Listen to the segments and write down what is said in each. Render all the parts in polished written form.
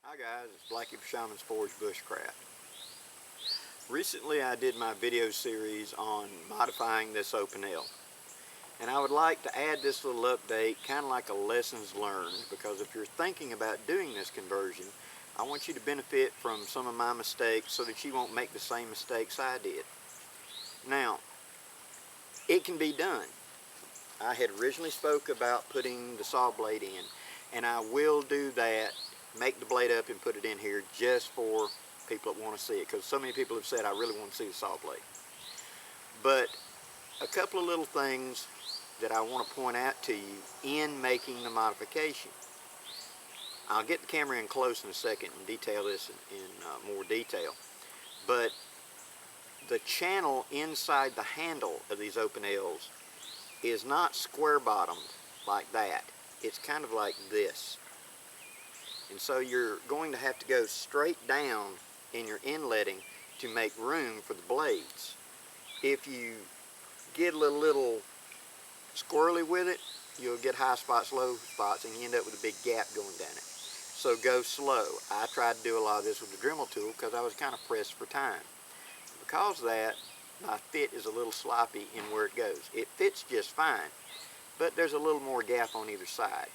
Hi guys, it's Blackie for Shaman's Forge Bushcraft. Recently I did my video series on modifying this Opinel, and I would like to add this little update, kind of like a lessons learned, because if you're thinking about doing this conversion, I want you to benefit from some of my mistakes so that you won't make the same mistakes I did. Now, it can be done. I had originally spoke about putting the saw blade in, and I will do that, make the blade up and put it in here just for people that want to see it, because so many people have said I really want to see the saw blade. But a couple of little things that I want to point out to you in making the modification. I'll get the camera in close in a second and detail this in more detail, but the channel inside the handle of these Opinels is not square bottomed like that. It's kind of like this. And so you're going to have to go straight down in your inletting to make room for the blades. If you get a little squirrely with it, you'll get high spots, low spots, and you end up with a big gap going down it. So go slow. I tried to do a lot of this with the Dremel tool because I was kind of pressed for time. Because of that, my fit is a little sloppy in where it goes. It fits just fine, but there's a little more gap on either side.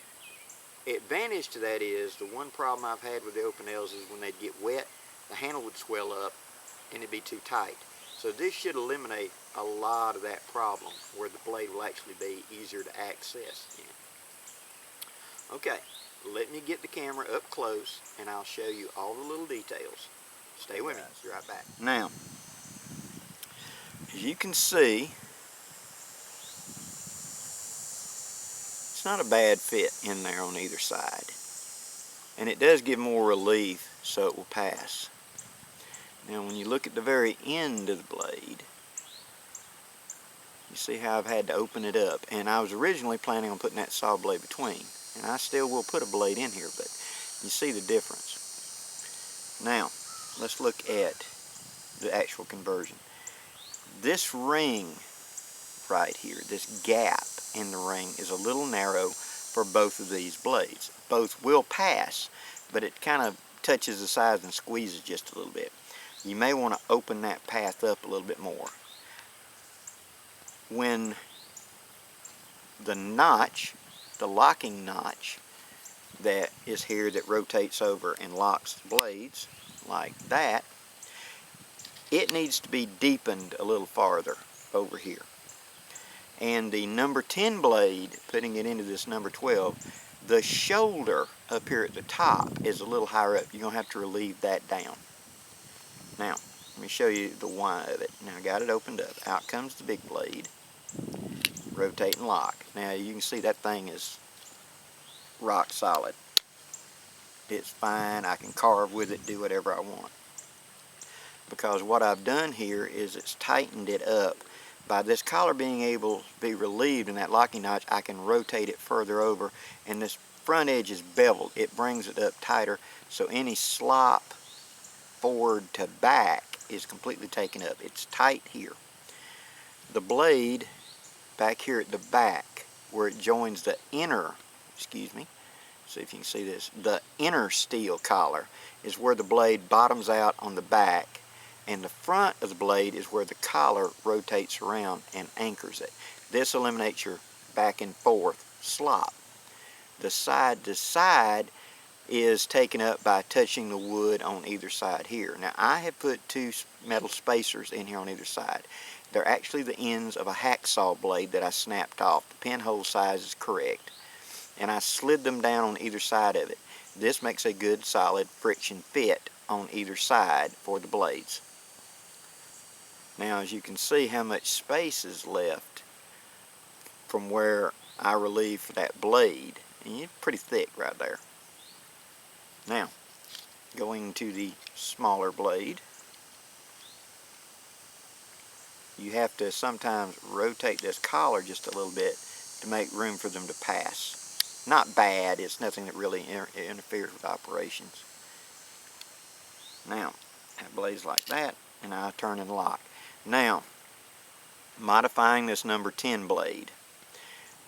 Advantage to that is, the one problem I've had with the Opinels is when they'd get wet, the handle would swell up and it'd be too tight. So this should eliminate a lot of that problem, where the blade will actually be easier to access. Okay, let me get the camera up close and I'll show you all the little details. Stay with me, be right back. Now, as you can see, it's not a bad fit in there on either side. And it does give more relief, so it will pass. Now when you look at the very end of the blade, you see how I've had to open it up. And I was originally planning on putting that saw blade between. And I still will put a blade in here, but you see the difference. Now, let's look at the actual conversion. This ring right here, this gap in the ring, is a little narrow for both of these blades. Both will pass, but it kind of touches the sides and squeezes just a little bit. You may want to open that path up a little bit more. When the notch, the locking notch that is here that rotates over and locks the blades like that, it needs to be deepened a little farther over here. And the number 10 blade, putting it into this number 12, the shoulder up here at the top is a little higher up. You're going to have to relieve that down. Now, let me show you the why of it. Now I got it opened up. Out comes the big blade. Rotate and lock. Now you can see that thing is rock solid. It's fine. I can carve with it, do whatever I want. Because what I've done here is it's tightened it up. By this collar being able to be relieved in that locking notch, I can rotate it further over, and this front edge is beveled. It brings it up tighter, so any slop forward to back is completely taken up. It's tight here. The blade back here at the back, where it joins the inner, see if you can see this, the inner steel collar is where the blade bottoms out on the back, and the front of the blade is where the collar rotates around and anchors it. This eliminates your back and forth slop. The side to side is taken up by touching the wood on either side here. Now I have put two metal spacers in here on either side. They're actually the ends of a hacksaw blade that I snapped off. The pinhole size is correct. And I slid them down on either side of it. This makes a good solid friction fit on either side for the blades. Now as you can see how much space is left from where I relieved that blade, and it's pretty thick right there. Now, going to the smaller blade, you have to sometimes rotate this collar just a little bit to make room for them to pass. Not bad, it's nothing that really interferes with operations. Now, that blade's like that, and I turn and lock. Now, modifying this number 10 blade.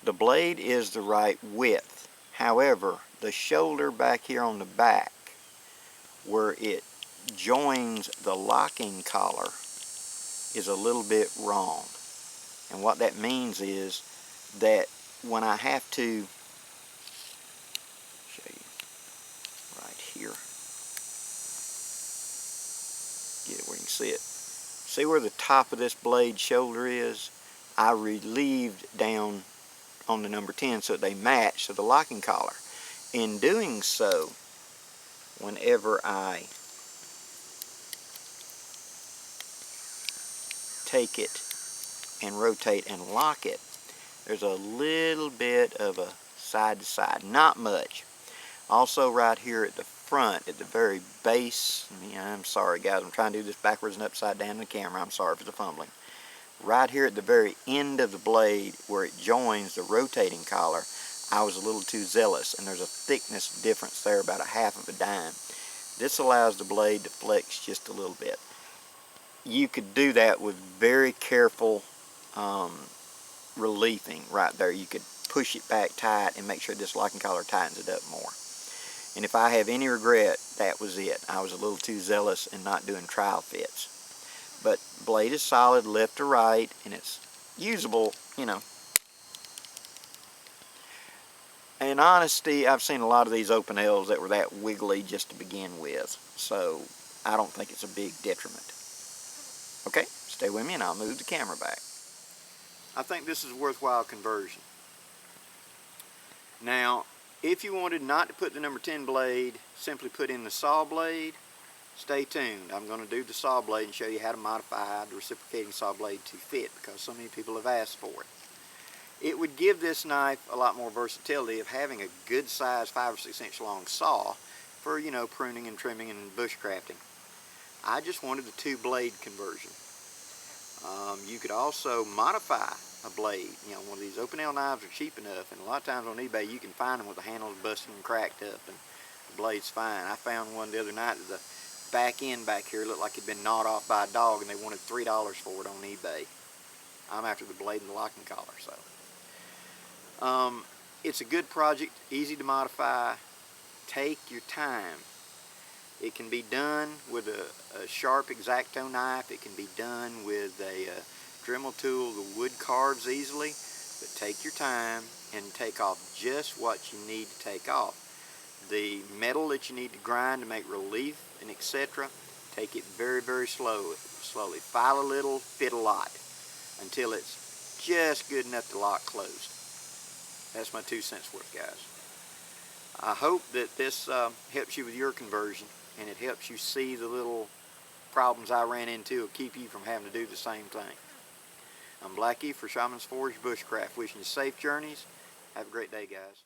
The blade is the right width. However, the shoulder back here on the back where it joins the locking collar is a little bit wrong. And what that means is that when I have to, show you right here, get it where you can see it. See where the top of this blade shoulder is? I relieved down on the number 10 so they match to the locking collar. In doing so, whenever I take it and rotate and lock it, there's a little bit of a side to side, not much. Also right here at the front, at the very base, I'm sorry guys, I'm trying to do this backwards and upside down in the camera, I'm sorry for the fumbling. Right here at the very end of the blade where it joins the rotating collar, I was a little too zealous, and there's a thickness difference there, about 1/2 of a dime. This allows the blade to flex just a little bit. You could do that with very careful relieving right there. You could push it back tight and make sure this locking collar tightens it up more. And if I have any regret, that was it. I was a little too zealous in not doing trial fits. But blade is solid left to right, and it's usable, you know. In honesty, I've seen a lot of these Opinels that were that wiggly just to begin with, so I don't think it's a big detriment. Okay, stay with me and I'll move the camera back. I think this is a worthwhile conversion. Now, if you wanted not to put the number 10 blade, simply put in the saw blade, stay tuned. I'm going to do the saw blade and show you how to modify the reciprocating saw blade to fit, because so many people have asked for it. It would give this knife a lot more versatility of having a good size 5 or 6 inch long saw for, you know, pruning and trimming and bushcrafting. I just wanted the 2 blade conversion. You could also modify a blade. You know, one of these Opinel knives are cheap enough, and a lot of times on eBay you can find them with the handles busted and cracked up and the blade's fine. I found one the other night that the back end back here looked like it'd been gnawed off by a dog, and they wanted $3 for it on eBay. I'm after the blade and the locking collar, so. It's a good project, easy to modify. Take your time. It can be done with a sharp X-Acto knife. It can be done with a Dremel tool. The wood carves easily, but take your time and take off just what you need to take off. The metal that you need to grind to make relief and etc., take it very, very slowly. File a little, fit a lot, until it's just good enough to lock closed. That's my 2 cents worth, guys. I hope that this helps you with your conversion, and it helps you see the little problems I ran into and keep you from having to do the same thing. I'm Blackie for Shaman's Forge Bushcraft, wishing you safe journeys. Have a great day, guys.